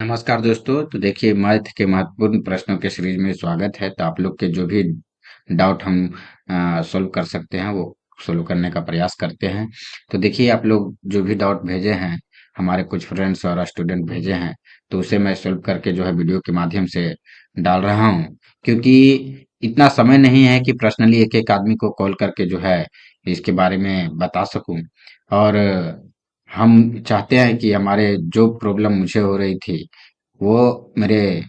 नमस्कार दोस्तों। तो देखिए, मैथ के महत्वपूर्ण प्रश्नों के सीरीज में स्वागत है। तो आप लोग के जो भी डाउट हम सोल्व कर सकते हैं वो सोल्व करने का प्रयास करते हैं। तो देखिए, आप लोग जो भी डाउट भेजे हैं, हमारे कुछ फ्रेंड्स और स्टूडेंट भेजे हैं, तो उसे मैं सोल्व करके जो है वीडियो के माध्यम से डाल रहा हूँ। क्योंकि इतना समय नहीं है कि पर्सनली एक एक आदमी को कॉल करके जो है इसके बारे में बता सकूं। और हम चाहते हैं कि हमारे जो प्रॉब्लम मुझे हो रही थी वो मेरे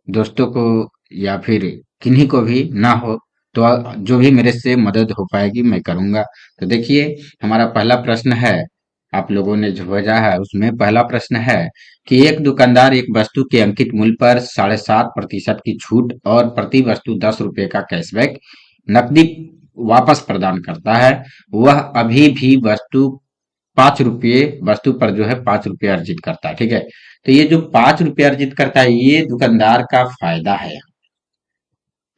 दोस्तों को या फिर किन्हीं को भी ना हो। तो जो भी मेरे से मदद हो पाएगी मैं करूंगा। तो देखिए, हमारा पहला प्रश्न है, आप लोगों ने जो भेजा है उसमें पहला प्रश्न है कि एक दुकानदार एक वस्तु के अंकित मूल्य पर 7.5% की छूट और प्रति वस्तु 10 रुपए का कैशबैक नकदी वापस प्रदान करता है। वह अभी भी 5 रुपये वस्तु पर जो है 5 रुपये अर्जित करता है। ठीक है। तो ये जो 5 रुपये अर्जित करता है ये दुकानदार का फायदा है।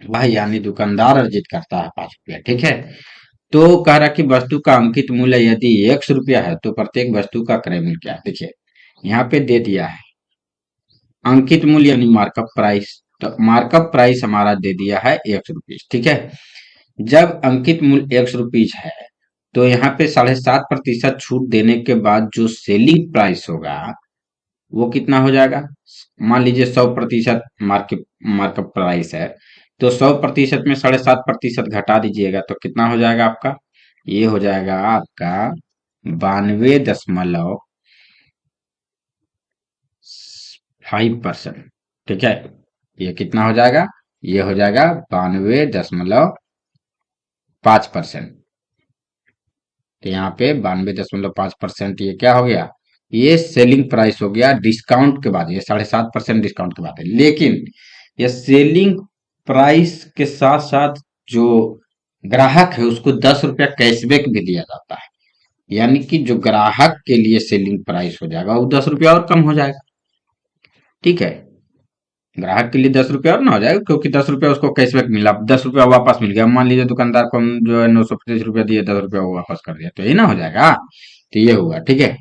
वह यानी दुकानदार अर्जित करता है 5 रुपया। ठीक है। तो कह रहा कि वस्तु का अंकित मूल्य यदि 100 रुपया है तो प्रत्येक वस्तु का क्रय मूल्य क्या है। देखिए, यहाँ पे दे दिया है अंकित मूल्य यानी मार्कअप प्राइस। तो मार्कअप प्राइस हमारा दे दिया है 100 रुपीज। ठीक है। जब अंकित मूल्य 100 रुपीज है तो यहाँ पे 7.5% छूट देने के बाद जो सेलिंग प्राइस होगा वो कितना हो जाएगा। मान लीजिए 100% मार्केट मार्कअप प्राइस है, तो 100% में 7.5% घटा दीजिएगा तो कितना हो जाएगा आपका। ये हो जाएगा आपका 92.5%। ठीक है। ये कितना हो जाएगा, ये हो जाएगा 92.5%। तो यहाँ पे 92.5% ये क्या हो गया, ये सेलिंग प्राइस हो गया डिस्काउंट के बाद। ये 7.5% डिस्काउंट के बाद है, लेकिन ये सेलिंग प्राइस के साथ साथ जो ग्राहक है उसको 10 रुपया कैशबैक भी दिया जाता है। यानी कि जो ग्राहक के लिए सेलिंग प्राइस हो जाएगा वो 10 रुपया और कम हो जाएगा। ठीक है। ग्राहक के लिए 10 रुपया और ना हो जाएगा, क्योंकि 10 रुपया उसको कैशबैक मिला, 10 रुपया वापस मिल गया। मान लीजिए दुकानदार को हम जो है 925 रुपया दिए, 10 रुपया वो वापस कर दिया, तो यही ना हो जाएगा। तो ये हुआ। ठीक है।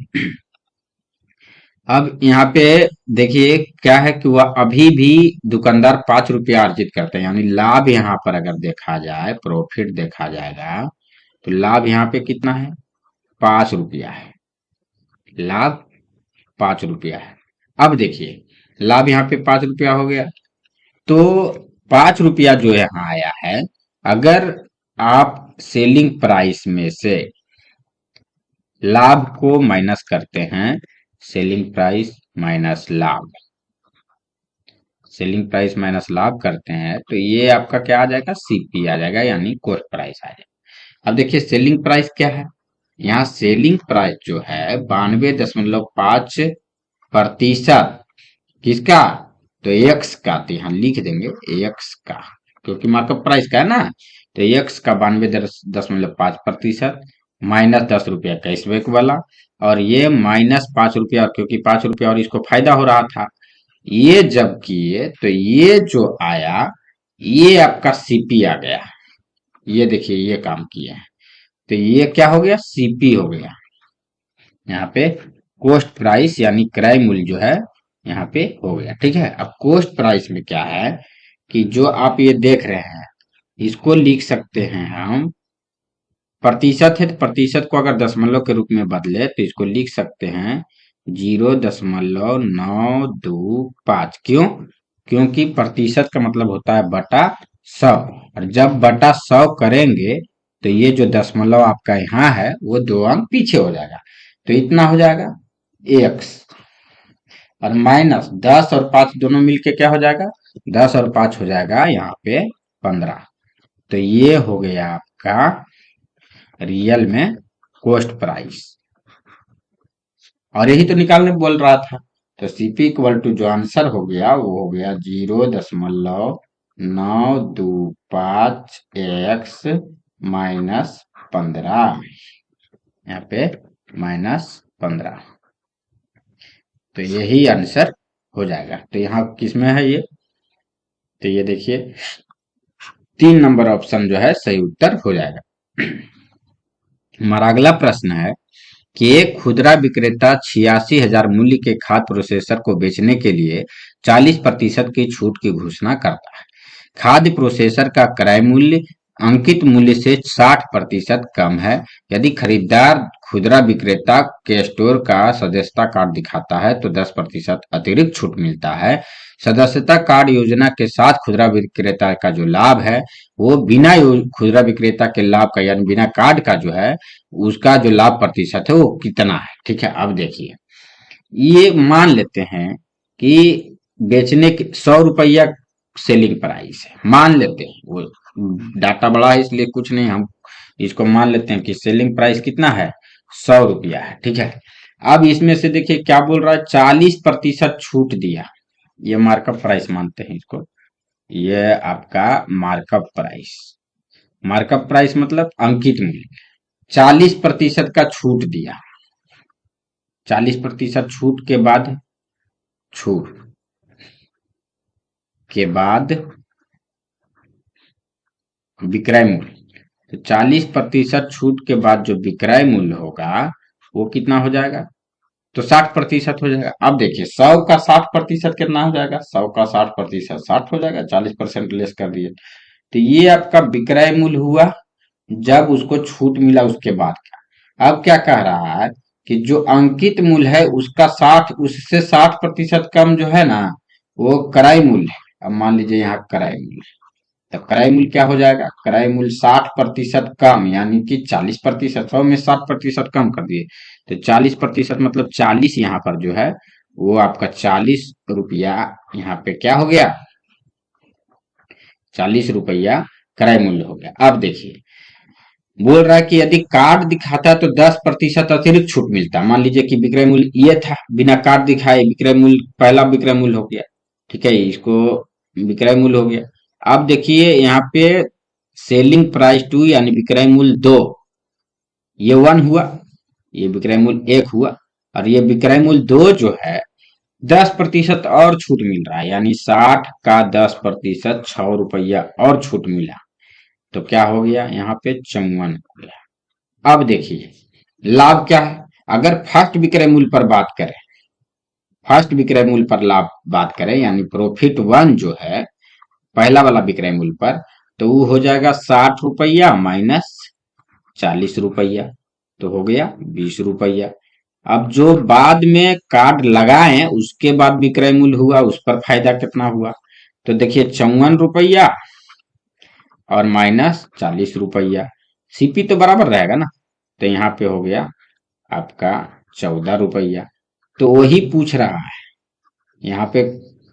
अब यहाँ पे देखिए क्या है कि वह अभी भी दुकानदार 5 रुपया अर्जित करते हैं। यानी लाभ यहाँ पर अगर देखा जाए, प्रॉफिट देखा जाएगा, तो लाभ यहाँ पे कितना है, 5 रुपया है। लाभ 5 रुपया है। अब देखिए, लाभ यहाँ पे 5 रुपया हो गया। तो 5 रुपया जो यहाँ आया है, अगर आप सेलिंग प्राइस में से लाभ को माइनस करते हैं, सेलिंग प्राइस माइनस लाभ, सेलिंग प्राइस माइनस लाभ करते हैं, तो ये आपका क्या आ जाएगा, सीपी आ जाएगा, यानी कॉस्ट प्राइस आ जाएगा। अब देखिए सेलिंग प्राइस क्या है, यहाँ सेलिंग प्राइस जो है 92.5% किसका, तो एक्स का। तो यहाँ लिख देंगे एक्स का, क्योंकि मार्कअप प्राइस का है ना। तो एक्स का 92.5% माइनस 10 रुपया कैशबैक वाला, और ये -5 रुपया, क्योंकि 5 रुपया और इसको फायदा हो रहा था। ये जब किए तो ये जो आया ये आपका सीपी आ गया। ये देखिए ये काम किए हैं, तो ये क्या हो गया, सीपी हो गया। यहाँ पे कोस्ट प्राइस यानी क्रय मूल्य जो है यहाँ पे हो गया। ठीक है। अब कोस्ट प्राइस में क्या है कि जो आप ये देख रहे हैं इसको लिख सकते हैं हम, प्रतिशत है तो प्रतिशत को अगर दशमलव के रूप में बदले तो इसको लिख सकते हैं 0.925। क्यों, क्योंकि प्रतिशत का मतलब होता है बटा 100, और जब बटा 100 करेंगे तो ये जो दशमलव आपका यहाँ है वो 2 अंक पीछे हो जाएगा। तो इतना हो जाएगा एक्स, और माइनस 10 और 5 दोनों मिलके क्या हो जाएगा, 10 और 5 हो जाएगा यहाँ पे 15। तो ये हो गया आपका रियल में कोस्ट प्राइस, और यही तो निकालने बोल रहा था। तो सीपी इक्वल टू जो आंसर हो गया वो हो गया 0.925 -15। यहाँ पे -15, तो यही आंसर हो जाएगा। तो यहाँ किसमें है ये, तो ये देखिए 3 नंबर ऑप्शन जो है सही उत्तर हो जाएगा। हमारा अगला प्रश्न है कि खुदरा विक्रेता 86,000 मूल्य के खाद्य प्रोसेसर को बेचने के लिए 40% की छूट की घोषणा करता है। खाद्य प्रोसेसर का क्रय मूल्य अंकित मूल्य से 60% कम है। यदि खरीदार खुदरा विक्रेता के स्टोर का सदस्यता कार्ड दिखाता है तो 10% अतिरिक्त छूट मिलता है। सदस्यता कार्ड योजना के साथ खुदरा विक्रेता का जो लाभ है वो बिना खुदरा विक्रेता के लाभ का यानी बिना कार्ड का जो है उसका जो लाभ प्रतिशत है वो कितना है। ठीक है, अब देखिए, ये मान लेते हैं कि बेचने के 100 रुपया सेलिंग प्राइस है, मान लेते हैं, वो डाटा बड़ा है इसलिए कुछ नहीं, हम इसको मान लेते हैं कि सेलिंग प्राइस कितना है, 100 रुपया है। ठीक है, अब इसमें से देखिए क्या बोल रहा है, 40% छूट दिया, ये मार्कअप प्राइस मानते हैं इसको, ये आपका मार्कअप प्राइस, मार्कअप प्राइस मतलब अंकित मूल्य, 40% का छूट दिया, 40% छूट के बाद, छूट के बाद विक्रय मूल्य, तो 40% छूट के बाद जो विक्रय मूल्य होगा वो कितना हो जाएगा, तो 60% हो जाएगा। अब देखिए 100 का 60% कितना हो जाएगा, 100 का 60% 60 हो जाएगा, 40% लेस कर दिए, तो ये आपका विक्रय मूल्य हुआ जब उसको छूट मिला उसके बाद का। अब क्या कह रहा है कि जो अंकित मूल्य है उसका 60, उससे 60% कम जो है ना वो क्रय मूल्य है। अब मान लीजिए यहाँ क्रय मूल्य, तो क्रय मूल्य क्या हो जाएगा, क्रय मूल्य 60% कम यानी कि 40%, 100 में 60% कम कर दिए, तो 40% मतलब 40 यहाँ पर जो है वो आपका 40 रुपया यहाँ पे क्या हो गया, 40 रुपया क्रय मूल्य हो गया। अब देखिए बोल रहा है कि यदि कार्ड दिखाता है तो 10% अतिरिक्त छूट मिलता है। मान लीजिए कि विक्रय मूल्य ये था, बिना कार्ड दिखाए विक्रय मूल्य, पहला विक्रय मूल्य हो गया, ठीक है, इसको विक्रय मूल्य हो गया। अब देखिए यहाँ पे सेलिंग प्राइस 2 यानी विक्रय मूल्य 2, ये 1 हुआ, ये विक्रय मूल्य 1 हुआ, और ये विक्रय मूल्य 2 जो है 10% और छूट मिल रहा है, यानी 60 का 10% 6 रुपया और छूट मिला, तो क्या हो गया यहाँ पे 54 हो गया। अब देखिए लाभ क्या है, अगर फर्स्ट विक्रय मूल्य पर बात करें, फर्स्ट विक्रय मूल्य पर लाभ बात करें यानी प्रॉफिट 1 जो है पहला वाला विक्रय मूल्य पर, तो वो हो जाएगा 60 रुपया माइनस 40 रुपया, तो हो गया 20 रुपया। अब जो बाद में कार्ड लगाए उसके बाद विक्रय मूल्य हुआ उस पर फायदा कितना हुआ, तो देखिए 54 रुपया और माइनस 40 रुपया, सीपी तो बराबर रहेगा ना, तो यहाँ पे हो गया आपका 14 रुपया। तो वही पूछ रहा है यहाँ पे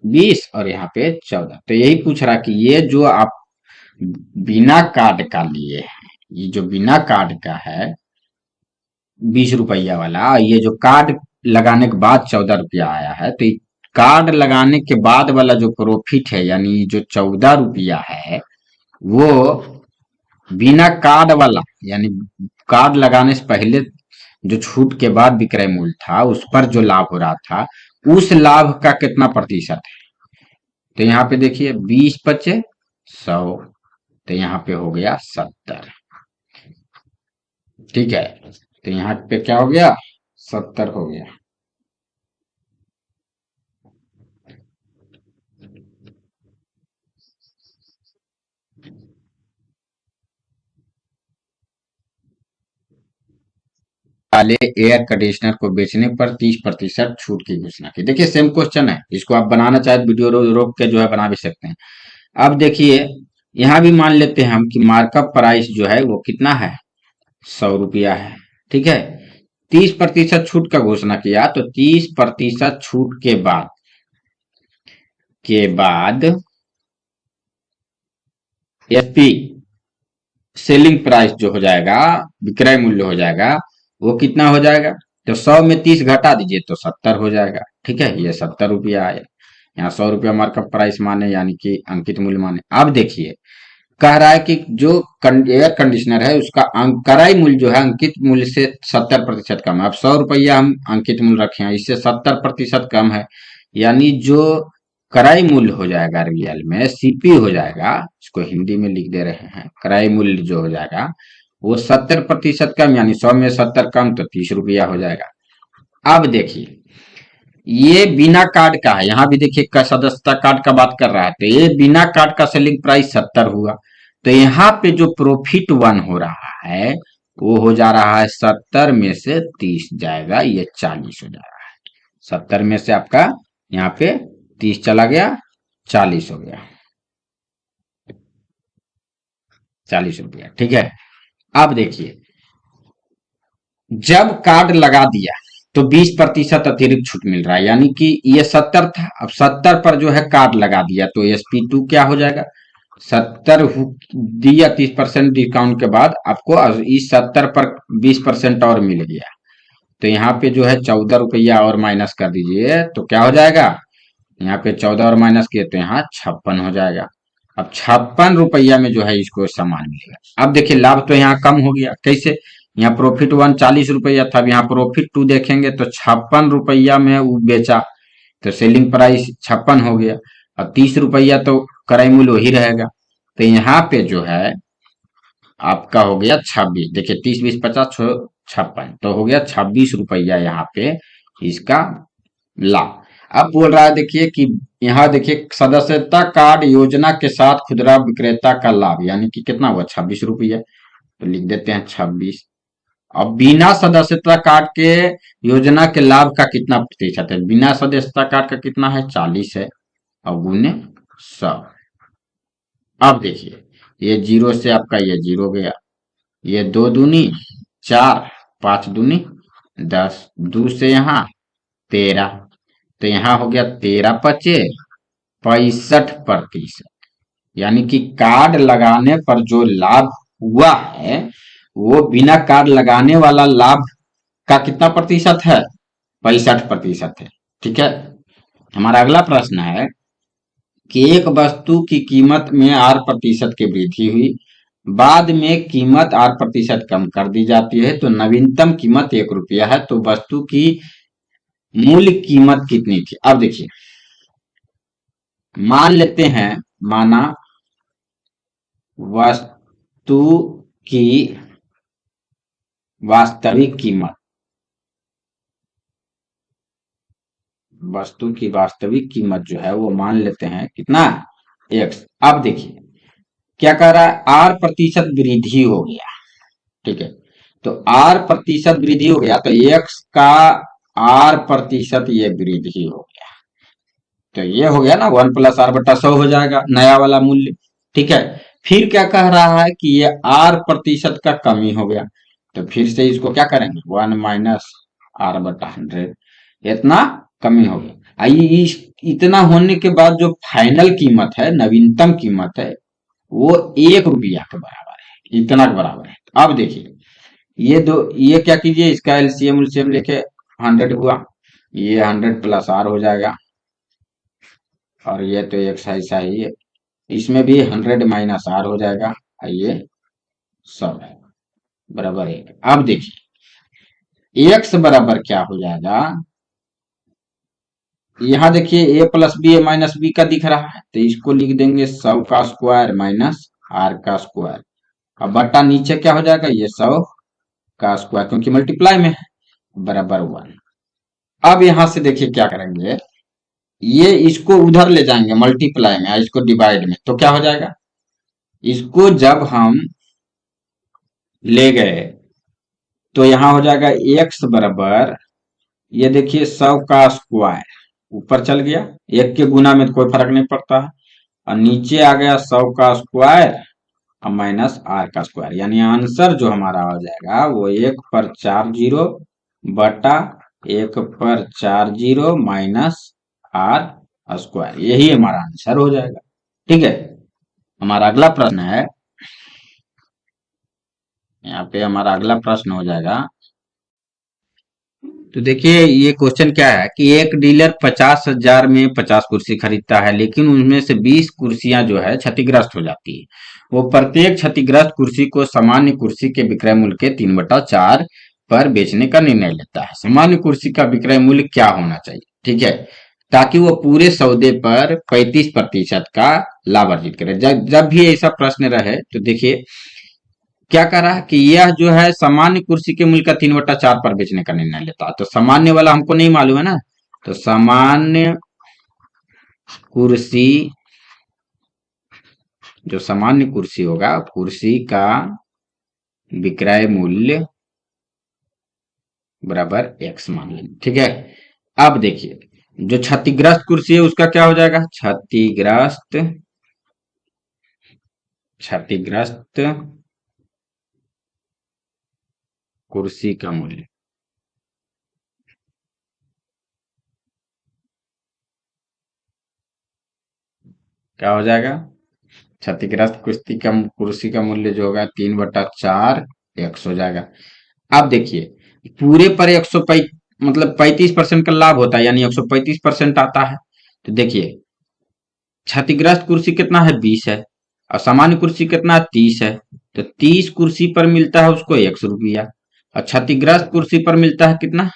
20 और यहाँ पे 14, तो यही पूछ रहा कि ये जो आप बिना कार्ड का लिए हैं, ये जो बिना कार्ड का है 20 रुपया वाला, ये जो कार्ड लगाने के बाद 14 रुपया आया है, तो कार्ड लगाने के बाद वाला जो प्रॉफिट है यानी जो 14 रुपया है वो बिना कार्ड वाला यानी कार्ड लगाने से पहले जो छूट के बाद विक्रय मूल्य था उस पर जो लाभ हो रहा था उस लाभ का कितना प्रतिशत है, तो यहाँ पे देखिए 20 बचे 100, तो यहाँ पे हो गया 70। ठीक है, तो यहाँ पे क्या हो गया, 70 हो गया। वाले एयर कंडीशनर को बेचने पर 30% छूट की घोषणा की। देखिए सेम क्वेश्चन है, इसको आप बनाना चाहे वीडियो रोक के जो है बना भी सकते हैं। अब देखिए यहाँ भी मान लेते हैं हम कि मार्कअप प्राइस जो है वो कितना है, 100 रुपया है। ठीक है, 30% छूट का घोषणा किया, तो 30% छूट के बाद एसपी सेलिंग प्राइस जो हो जाएगा, विक्रय मूल्य हो जाएगा, वो कितना हो जाएगा, तो 100 में 30 घटा दीजिए तो 70 हो जाएगा। ठीक है, ये 70 रुपया आया, यहाँ 100 रुपया मार्कअप प्राइस माने यानी कि अंकित मूल्य माने। अब देखिए कह रहा है कि जो एयर कंडीशनर है उसका क्रय मूल्य जो है अंकित मूल्य से 70% कम है। अब 100 रुपया हम अंकित मूल्य रखे हैं, इससे 70% कम है, यानी जो क्रय मूल्य हो जाएगा रियल में सीपी हो जाएगा, इसको हिंदी में लिख दे रहे हैं, क्रय मूल्य जो हो जाएगा वो 70% कम, यानी 100 में 70 कम तो 30 रुपया हो जाएगा। अब देखिए ये बिना कार्ड का है, यहाँ भी देखिए सदस्यता कार्ड का बात कर रहा है, तो ये बिना कार्ड का सेलिंग प्राइस 70 हुआ। तो यहाँ पे जो प्रॉफिट वन हो रहा है वो हो जा रहा है 70 में से 30 जाएगा, ये 40 हो जा रहा है। 70 में से आपका यहाँ पे 30 चला गया, 40 हो गया, 40 रुपया, ठीक है। अब देखिए जब कार्ड लगा दिया तो 20% अतिरिक्त छूट मिल रहा है, यानी कि ये 70 था, अब 70 पर जो है कार्ड लगा दिया तो SP2 क्या हो जाएगा, 70 दिया, 30% डिस्काउंट के बाद आपको इस 70 पर 20% और मिल गया, तो यहाँ पे जो है 14 रुपया और माइनस कर दीजिए तो क्या हो जाएगा, यहाँ पे 14 और माइनस किए तो यहाँ 56 हो जाएगा। अब 56 रुपया में जो है इसको सामान मिलेगा। अब देखिए लाभ तो यहाँ कम हो गया, कैसे, यहाँ प्रॉफिट वन 40 रुपया था, अब यहाँ प्रॉफिट टू देखेंगे तो 56 रुपया में वो बेचा, तो सेलिंग प्राइस 56 हो गया। अब 30 रुपया तो क्रय मूल्य वही रहेगा, तो यहाँ पे जो है आपका हो गया 26, देखिए 30 20 50 56, तो हो गया 26 रुपया यहाँ पे इसका लाभ। अब बोल रहा है देखिए कि यहाँ देखिए सदस्यता कार्ड योजना के साथ खुदरा विक्रेता का लाभ, यानी कि कितना हुआ 26 रुपया, तो लिख देते हैं 26। अब बिना सदस्यता कार्ड के योजना के लाभ का कितना प्रतिशत है, बिना सदस्यता कार्ड का कितना है 40 है, और गुने 100। अब देखिए ये जीरो से आपका ये जीरो गया, ये 2 दूनी 4, 5 दूनी 10, 2 से यहाँ 13, तो यहाँ हो गया 13 पचे 65%, यानी कि कार्ड लगाने पर जो लाभ हुआ है वो बिना कार्ड लगाने वाला लाभ का कितना प्रतिशत है, 65% है, ठीक है। हमारा अगला प्रश्न है कि एक वस्तु की कीमत में 8% की वृद्धि हुई, बाद में कीमत 8% कम कर दी जाती है, तो नवीनतम कीमत 1 रुपया है, तो वस्तु की मूल्य कीमत कितनी थी। अब देखिए मान लेते हैं, माना वस्तु की वास्तविक कीमत, वस्तु की वास्तविक कीमत जो है वो मान लेते हैं कितना, x। अब देखिए क्या कर रहा है, 8% वृद्धि हो गया, ठीक है, तो 8% वृद्धि हो गया तो x का 8% ये वृद्धि हो गया, तो ये हो गया ना 1 + r/100 हो जाएगा नया वाला मूल्य, ठीक है। फिर क्या कह रहा है कि ये 8% का कमी हो गया, तो फिर से इसको क्या करेंगे 1 - r/100, इतना कमी हो गया। इस इतना होने के बाद जो फाइनल कीमत है, नवीनतम कीमत है, वो 1 रुपया के बराबर है, इतना के बराबर है। अब देखिए ये दो, ये क्या कीजिए, इसका एलसीएम उलसीएम लेके 100 हुआ, ये 100 + r हो जाएगा, और ये तो एक ऐसा ही है, इसमें भी 100 - r हो जाएगा, ये सब है बराबर 1। अब देखिए x बराबर क्या हो जाएगा, यहाँ देखिए a + b a - b का दिख रहा है, तो इसको लिख देंगे 100 का स्क्वायर माइनस r का स्क्वायर, अब बट्टा नीचे क्या हो जाएगा, ये 100 का स्क्वायर, क्योंकि मल्टीप्लाई में है, बराबर 1। अब यहां से देखिए क्या करेंगे, ये इसको उधर ले जाएंगे मल्टीप्लाई में, इसको डिवाइड में, तो क्या हो जाएगा, इसको जब हम ले गए तो यहां हो जाएगा x बराबर, ये देखिए 100 का स्क्वायर ऊपर चल गया, 1 के गुना में तो कोई फर्क नहीं पड़ता है, और नीचे आ गया 100 का स्क्वायर और माइनस r का स्क्वायर, यानी आंसर जो हमारा हो जाएगा वो 1 पर 4 जीरो बटा 1 पर 4 जीरो माइनस r स्क्वायर, यही हमारा आंसर हो जाएगा, ठीक है। हमारा अगला प्रश्न है, यहाँ पे हमारा अगला प्रश्न हो जाएगा, तो देखिए ये क्वेश्चन क्या है कि एक डीलर 50,000 में 50 कुर्सी खरीदता है, लेकिन उनमें से 20 कुर्सियां जो है क्षतिग्रस्त हो जाती है। वो प्रत्येक क्षतिग्रस्त कुर्सी को सामान्य कुर्सी के विक्रय मूल्य के 3/4 पर बेचने का निर्णय लेता है। सामान्य कुर्सी का विक्रय मूल्य क्या होना चाहिए, ठीक है, ताकि वो पूरे सौदे पर 35% का लाभ अर्जित करे। जब जब भी ऐसा प्रश्न रहे तो देखिए क्या कह रहा है कि यह जो है सामान्य कुर्सी के मूल्य का 3/4 पर बेचने का निर्णय लेता है। तो सामान्य वाला हमको नहीं मालूम है ना, तो सामान्य कुर्सी, जो सामान्य कुर्सी होगा, कुर्सी का विक्रय मूल्य बराबर x मान लेंगे, ठीक है। अब देखिए, जो क्षतिग्रस्त कुर्सी है उसका क्या हो जाएगा, क्षतिग्रस्त, क्षतिग्रस्त कुर्सी का मूल्य क्या हो जाएगा, क्षतिग्रस्त कुर्सी का मूल्य जो होगा 3/4 x हो जाएगा। अब देखिए, पूरे पर 100 मतलब 35% का लाभ होता है, यानी 135% आता है। तो देखिए, क्षतिग्रस्त कुर्सी कितना है, 20 है, और सामान्य कुर्सी कितना है, 30 है। तो 30 कुर्सी पर मिलता है उसको 100 रुपया, और क्षतिग्रस्त कुर्सी पर मिलता है कितना,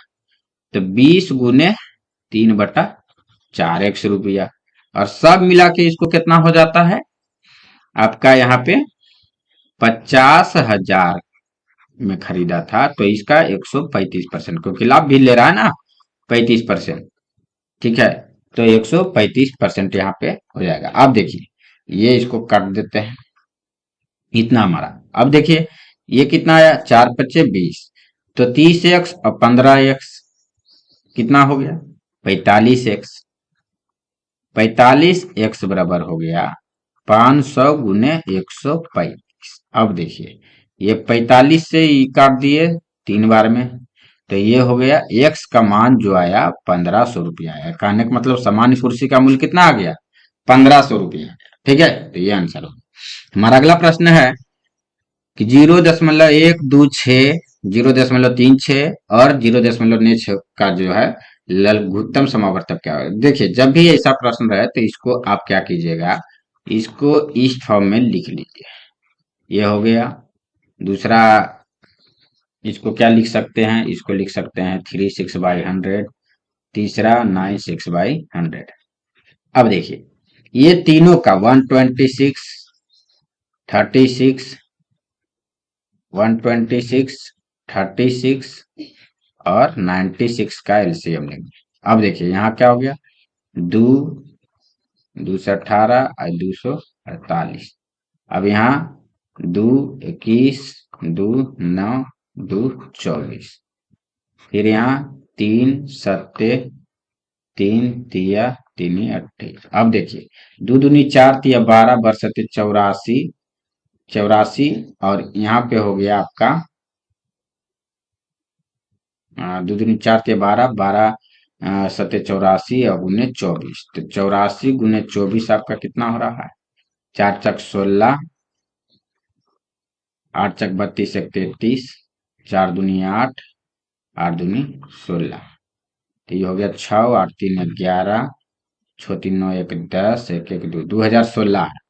तो 20 × 3/4 100 रुपया, और सब मिला के इसको कितना हो जाता है आपका, यहाँ पे 50,000 में खरीदा था, तो इसका 135%, क्योंकि लाभ भी ले रहा है ना 35%, ठीक है। तो 135% यहाँ पे हो जाएगा। अब देखिए, ये इसको काट देते हैं, इतना हमारा। अब देखिए, ये कितना आया, 4×5 = 20, तो 30x और 15x कितना हो गया, 45x। 45x बराबर हो गया 500 × 135। अब देखिए, ये 45 से ही काट दिए 3 बार में, तो ये हो गया x का मान जो आया 1500 रुपया आया। कहने का मतलब सामान्य कुर्सी का मूल्य कितना आ गया, 1500 रुपया। ठीक है, तो ये आंसर हो। हमारा अगला प्रश्न है कि 0.126, 0.36 और 0.96 का जो है लघुत्तम समावर्तक क्या है। देखिए, जब भी ऐसा प्रश्न रहे तो इसको आप क्या कीजिएगा, इसको इस फॉर्म में लिख लीजिए। ये हो गया। दूसरा, इसको क्या लिख सकते हैं, इसको लिख सकते हैं 36/100। तीसरा 96/100। अब देखिए, ये तीनों का 126, 36, 126, 36 और 96 का एलसीएम लेंगे। अब देखिए, यहाँ क्या हो गया, 2, 218 और 248। अब यहाँ 2, 21, 2, 9, 2, 24। फिर यहाँ 3, 7, 3 तिया 3 28। अब देखिए, 2 दूनी 4 तिया 12, बरसते 84, 84, और यहाँ पे हो गया आपका 2 दूनी 4 तिया 12, 12 सते 84 और गुने 24। तो 84 × 24 आपका कितना हो रहा है, 4×4 = 16, 8×4 = 32, 1 33, 4 दूनी 8, 8 दूनी 16। तो ये हो गया 6, 8 3 11, 6 3 9 1 10, 1 1 2, 2016 है।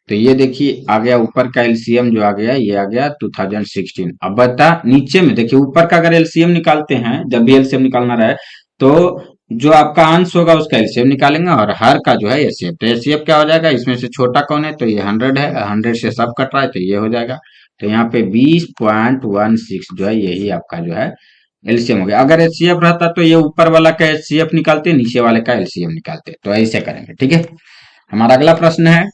तो ये देखिए आ गया ऊपर का एलसीएम, जो आ गया ये आ गया 2016। अब बता नीचे में देखिए, ऊपर का अगर एलसीएम निकालते हैं, जब भी एलसीएम निकालना रहे तो जो आपका अंश होगा उसका एलसीएम निकालेंगे, और हर का जो है एचसीएफ। तो एचसीएफ क्या हो जाएगा, इसमें से छोटा कौन है, तो ये 100 है, 100 से सब कट रहा है, तो ये हो जाएगा। तो यहाँ पे 20.16 जो है, यही आपका जो है एलसीएम हो गया। अगर एचसीएफ रहता तो ये ऊपर वाला का एचसीएफ निकालते, नीचे वाले का एलसीएम निकालते। तो ऐसे करेंगे, ठीक है। हमारा अगला प्रश्न है,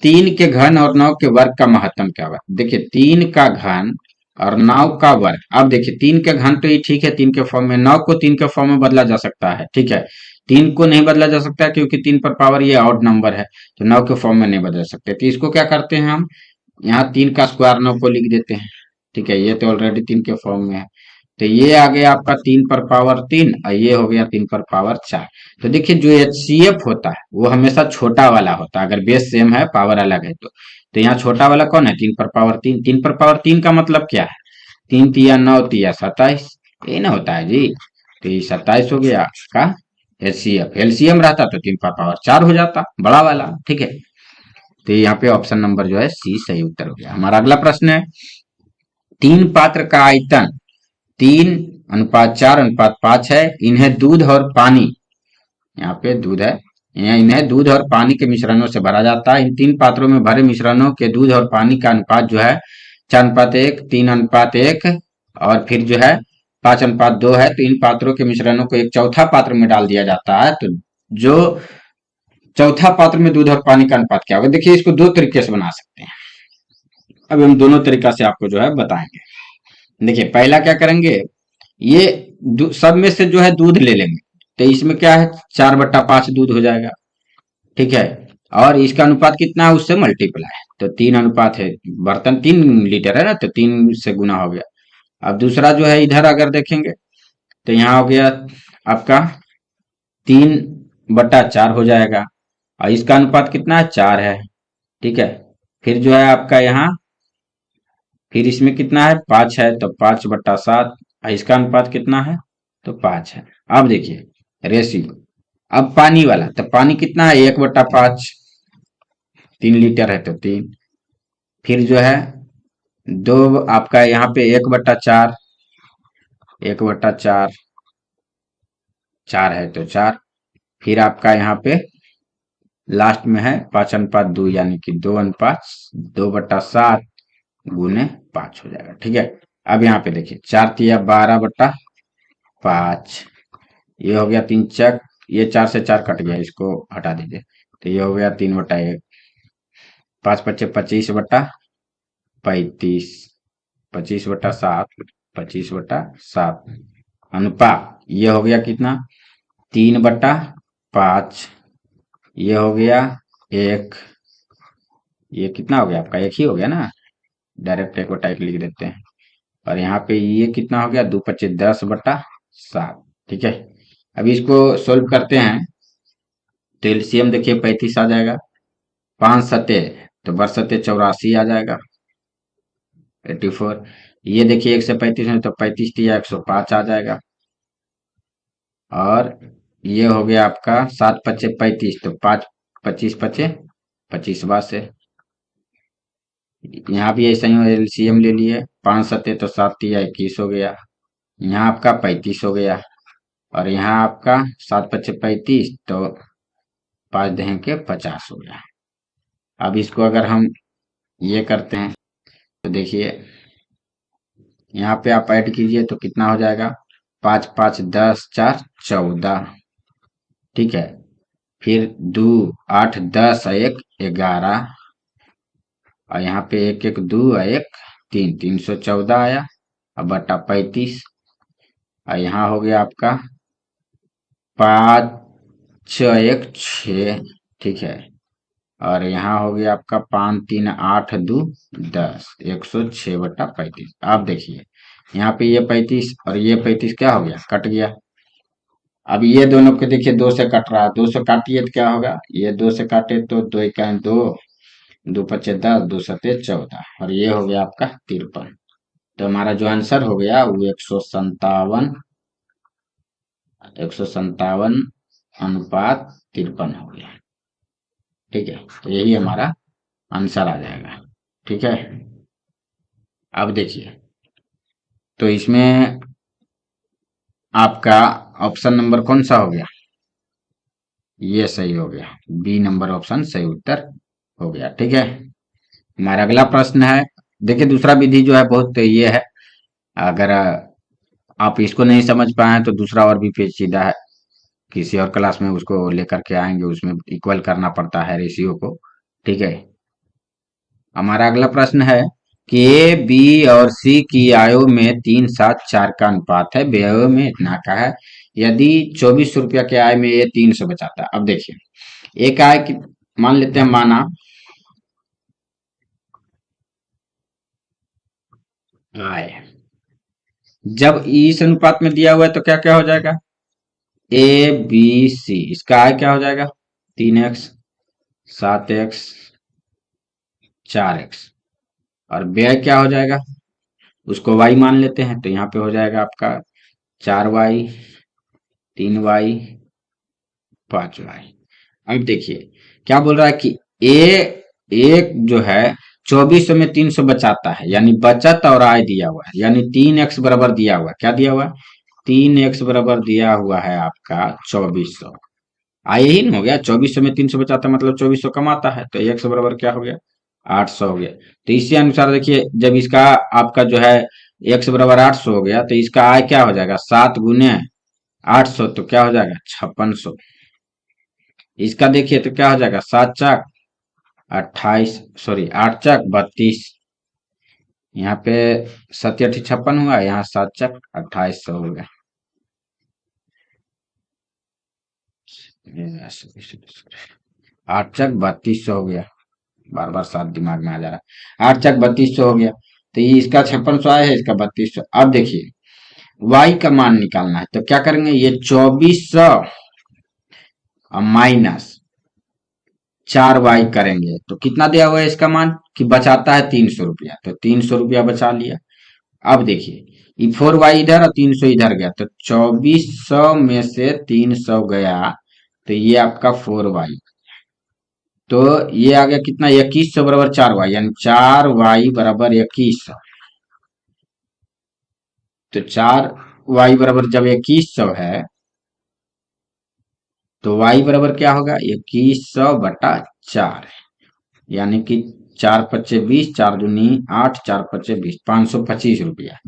3 के घन और 9 के वर्ग का महत्तम क्या होगा। देखिए, 3 का घन और 9 का वर्ग। अब देखिए, 3 के घन तो ये ठीक है, 3 के फॉर्म में, 9 को 3 के फॉर्म में बदला जा सकता है, ठीक है। 3 को नहीं बदला जा सकता क्योंकि 3 पर पावर ये ऑड नंबर है, तो 9 के फॉर्म में नहीं बदल सकते। तो इसको क्या करते हैं हम, यहाँ 3 का स्क्वायर 9 को लिख देते हैं, ठीक है। ये तो ऑलरेडी 3 के फॉर्म में है, तो ये आ गया आपका 3 पर पावर 3, और ये हो गया 3 पर पावर 4। तो देखिए, जो एचसीएफ होता है वो हमेशा छोटा वाला होता है, अगर बेस सेम है पावर अलग है तो यहाँ छोटा वाला कौन है, 3 पर पावर 3। 3 पर पावर 3 का मतलब क्या है, 3 तिया 9 तिया 27, यही ना होता है जी। तो ये 27 हो गया का एचसीएफ। एलसीएम रहता तो 3 पर पावर 4 हो जाता, बड़ा वाला, ठीक है। तो यहाँ पे ऑप्शन नंबर जो है सी सही उत्तर हो गया। हमारा अगला प्रश्न है, 3 पात्र का आयतन 3:4:5 है। इन्हें दूध और पानी, यहाँ पे दूध है, इन्हें दूध और पानी के मिश्रणों से भरा जाता है। इन 3 पात्रों में भरे मिश्रणों के दूध और पानी का अनुपात जो है 4:1, 3:1 और फिर जो है 5:2 है। तो इन पात्रों के मिश्रणों को एक चौथा पात्र में डाल दिया जाता है। तो जो चौथा पात्र में दूध और पानी का अनुपात क्या होगा? देखिए, इसको दो तरीके से बना सकते हैं। अब हम दोनों तरीका से आपको जो है बताएंगे। देखिए, पहला क्या करेंगे, ये सब में से जो है दूध ले लेंगे। तो इसमें क्या है, 4/5 दूध हो जाएगा। ठीक है। और इसका अनुपात कितना है, उससे मल्टीप्लाई है। तो 3 अनुपात है, बर्तन 3 लीटर है ना, तो 3 से गुना हो गया। अब दूसरा जो है, इधर अगर देखेंगे तो यहाँ हो गया आपका 3/4 हो जाएगा। और इसका अनुपात कितना है, 4 है। ठीक है। फिर जो है आपका यहाँ, फिर इसमें कितना है, 5 है, तो 5/7। इसका अनुपात कितना है, तो 5 है। अब देखिए रेशियो, अब पानी वाला, तो पानी कितना है, 1/5। 3 लीटर है तो 3। फिर जो है दो, आपका यहाँ पे 1/4, 1/4, 4 है तो 4। फिर आपका यहाँ पे लास्ट में है 5:2, यानी कि 2 अनुपात 2/7 गुने 5 हो जाएगा। ठीक है। अब यहाँ पे देखिए, 4×3 = 12/5। ये हो गया 3 चक, ये 4 से 4 कट गया, इसको हटा दीजिए। तो ये हो गया 3/1। 5×5 = 35, 25/7, 25/7 अनुपात ये हो गया कितना, 3/5। ये हो गया 1। ये कितना हो गया आपका, एक ही हो गया ना, डायरेक्ट 1/1 लिख देते हैं। और यहाँ पे ये कितना हो गया, 2×5 = 10/7। ठीक है। अब इसको सोल्व करते हैं तो एलसीएम देखिए 35 आ जाएगा। 5×7 तो बरसते 84 आ जाएगा, 84। ये देखिए 1 से 35 में, तो 35×3 105 आ जाएगा। और ये हो गया आपका 7×5 = 35, तो 5×25 = 25 से। यहाँ भी ऐसा ही एलसीएम ले लिए, 5×7 तो 7×3 21 हो गया। यहाँ आपका 35 हो गया। और यहाँ आपका 7×5 = 35, तो 5×2 = 50 हो गया। अब इसको अगर हम ये करते हैं तो देखिए, यहाँ पे आप ऐड कीजिए तो कितना हो जाएगा, 5×5 = 10, 4 = 14। ठीक है। फिर 2 8 10 और 1 11। और यहाँ पे 1 1 2 और 1 3, 314 आया। अब बटा 35। और यहाँ हो गया आपका 5×6 = 1 6। ठीक है। और यहाँ हो गया आपका 5×3 = 8 2 10, 106/35। अब देखिए, यहाँ पे ये 35 और ये 35 क्या हो गया, कट गया। अब ये दोनों को देखिए, 2 से कट रहा है, 2 से काटिए तो क्या होगा, ये 2 से काटे तो 2×1 = 2, 2×5 = 10, 2×7 = 14। और ये हो गया आपका 53। तो हमारा जो आंसर हो गया वो 157/53 हो गया। ठीक है। तो यही हमारा आंसर आ जाएगा। ठीक है। अब देखिए, तो इसमें आपका ऑप्शन नंबर कौन सा हो गया, ये सही हो गया, बी नंबर ऑप्शन सही उत्तर हो गया। ठीक है। हमारा अगला प्रश्न है, देखिए दूसरा विधि जो है बहुत ये है, अगर आप इसको नहीं समझ पाए तो दूसरा और भी पेचीदा है, किसी और क्लास में उसको लेकर के आएंगे, उसमें इक्वल करना पड़ता है रेशियो को। ठीक है। हमारा अगला प्रश्न है कि ए बी और सी की आयु में 3 7 4 का अनुपात है, व्यय में इतना का है। यदि 2400 रुपया के आय में ये 300 बचाता है। अब देखिए, एक आय की मान लेते हैं, माना आय, जब इस अनुपात में दिया हुआ है तो क्या क्या हो जाएगा, ए बी सी, इसका आय क्या हो जाएगा, 3x 7x 4x। और व्यय क्या हो जाएगा, उसको y मान लेते हैं, तो यहाँ पे हो जाएगा आपका 4y 3y 5y। अब देखिए क्या बोल रहा है कि ए एक जो है 2400 में 300 बचाता है, यानी बचत और आय दिया हुआ है, यानी 3x बराबर दिया हुआ है, क्या दिया हुआ है, 3x बराबर दिया हुआ है आपका 2400। आय ही न हो गया, 2400 में 300 बचाता मतलब 2400 कमाता है, तो x बराबर क्या हो गया, 800 हो गया। तो इसी अनुसार देखिए, जब इसका आपका जो है x बराबर 800 हो गया, तो इसका आय क्या हो जाएगा, 7 गुने 800, तो क्या हो जाएगा 5600। इसका देखिए तो क्या हो जाएगा, 7 चाक 28, सॉरी 8 चाक 32, यहाँ पे 7 8 56 हुआ, यहाँ 7 चाक 2800 हो गया। 8 चाक 3200 हो गया, बार बार 7 दिमाग में आ जा रहा है। 8 चाक 3200 हो गया, तो ये इसका 5600 आया है, इसका 3200। अब देखिए y का मान निकालना है, तो क्या करेंगे, ये 2400 माइनस 4y करेंगे, तो कितना दिया हुआ है इसका मान, कि बचाता है 300 रुपया, तो 300 रुपया बचा लिया। अब देखिए, ये 4y इधर और 300 इधर गया, तो 2400 में से 300 गया, तो ये आपका 4y, तो ये आ गया कितना, 2100 बराबर 4y, यानी 4y बराबर 2100। तो 4y बराबर जब 2100 है, तो y बराबर क्या होगा, 2100/4, यानी कि 4 × 5 = 20, 4 × 2 = 8, 4 × 5 = 20, 525 रुपया।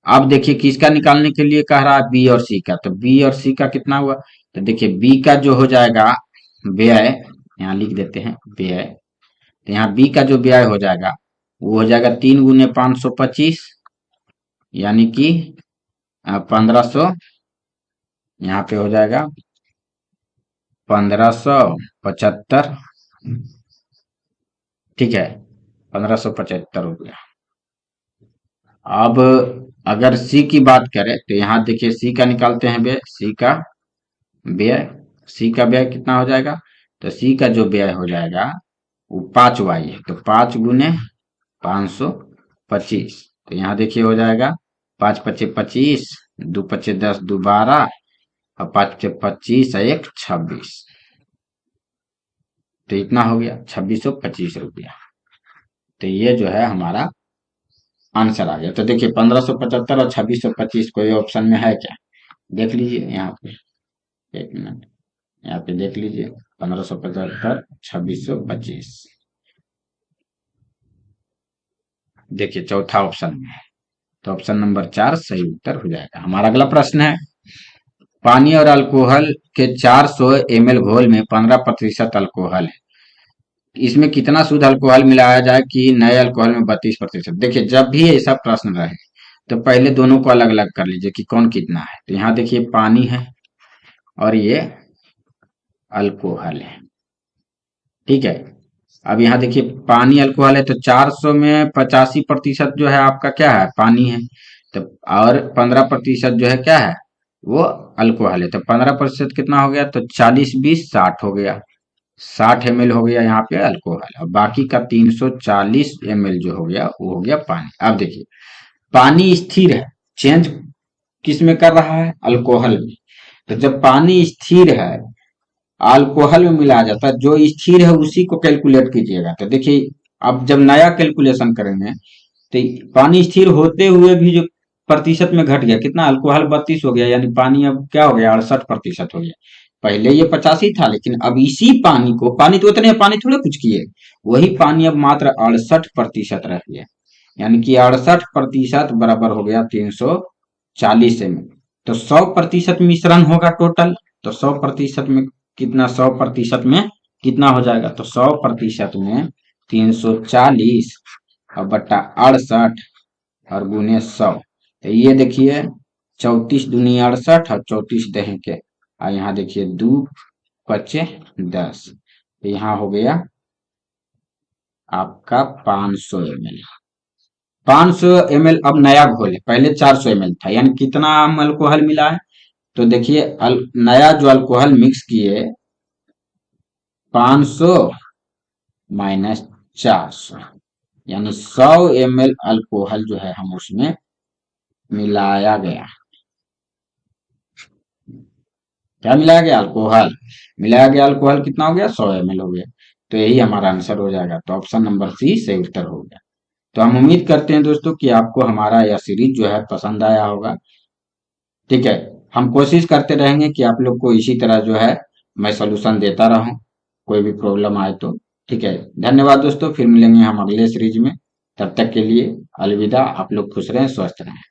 अब देखिए किसका निकालने के लिए कह रहा है, बी और सी का, तो बी और सी का कितना हुआ, तो देखिए बी का जो हो जाएगा व्यय, यहाँ लिख देते हैं व्यय, तो यहाँ बी का जो व्यय हो जाएगा वो हो जाएगा 3 × 525, यानी कि 1500, यहाँ पे हो जाएगा 1575, ठीक है, 1575 रुपया। अब अगर सी की बात करें, तो यहाँ देखिए सी का निकालते हैं व्यय, व्यय सी का व्यय कितना हो जाएगा, तो सी का जो व्यय हो जाएगा वो 5y है, तो 5 × 525, तो यहाँ देखिए हो जाएगा 5 × 5 = 25, 2 × 5 = 10, 2 = 12, और 5 × 5 = 25 और 1 = 26, तो इतना हो गया 2625 रुपया। तो ये जो है हमारा आंसर आ गया। तो देखिए 1575 और 2625 कोई ऑप्शन में है क्या, देख लीजिए यहाँ पे, एक मिनट, यहाँ पे देख लीजिए, 1575 2625, देखिए चौथा ऑप्शन में है, तो ऑप्शन नंबर 4 सही उत्तर हो जाएगा। हमारा अगला प्रश्न है, पानी और अल्कोहल के 400 ml घोल में 15% अल्कोहल है, इसमें कितना शुद्ध अल्कोहल मिलाया जाए कि नए अल्कोहल में 32%। देखिए जब भी ऐसा प्रश्न रहे, तो पहले दोनों को अलग अलग कर लीजिए कि कौन कितना है। तो यहाँ देखिए पानी है और ये अल्कोहल है, ठीक है। अब यहाँ देखिए पानी अल्कोहल है, तो 400 में 85% जो है आपका क्या है, पानी है, तो और 15% जो है क्या है, वो अल्कोहल है, तो 15% कितना हो गया, तो 40 20 60 हो गया, 60 ml हो गया यहाँ पे अल्कोहल, और बाकी का 340 ml जो हो गया वो हो गया पानी। अब देखिए पानी स्थिर है, चेंज किस में कर रहा है, अल्कोहल में, तो जब पानी स्थिर है अल्कोहल में मिलाया जाता है, जो स्थिर है उसी को कैलकुलेट कीजिएगा। तो देखिए अब जब नया कैलकुलेशन करेंगे, तो पानी स्थिर होते हुए भी जो प्रतिशत में घट गया, कितना, अल्कोहल 32 हो गया, यानी पानी अब क्या हो गया, 68% हो गया। पहले ये 85 था, लेकिन अब इसी पानी को, पानी तो उतने पानी थोड़े कुछ किए, वही पानी अब मात्र 68% रह गया, यानी कि 68% बराबर हो गया 340 ml। तो 100% मिश्रण होगा टोटल, तो 100% में कितना, 100% में कितना हो जाएगा, तो 100% में 340 और बट्टा 68 और गुने 100, तो ये देखिए 34 दूनी 68 और 34 दहे के, और यहाँ देखिए 2 × 5 = 10, तो यहाँ हो गया आपका 500 ml। 500 ml अब नया घोल है, पहले 400 ml था, यानी कितना हम अल्कोहल मिला है, तो देखिए नया जो अल्कोहल मिक्स किए 500 माइनस 400, यानी 100 ml अल्कोहल जो है हम उसमें मिलाया गया, क्या मिलाया गया, अल्कोहल मिलाया गया, अल्कोहल कितना हो गया, 100 ml हो गया, तो यही हमारा आंसर हो जाएगा। तो ऑप्शन नंबर सी सही उत्तर हो गया। तो हम उम्मीद करते हैं दोस्तों कि आपको हमारा यह सीरीज जो है पसंद आया होगा, ठीक है। हम कोशिश करते रहेंगे कि आप लोग को इसी तरह जो है मैं सोल्यूशन देता रहूं, कोई भी प्रॉब्लम आए तो ठीक है, धन्यवाद दोस्तों, फिर मिलेंगे हम अगले सीरीज में। तब तक के लिए अलविदा। आप लोग खुश रहें, स्वस्थ रहें।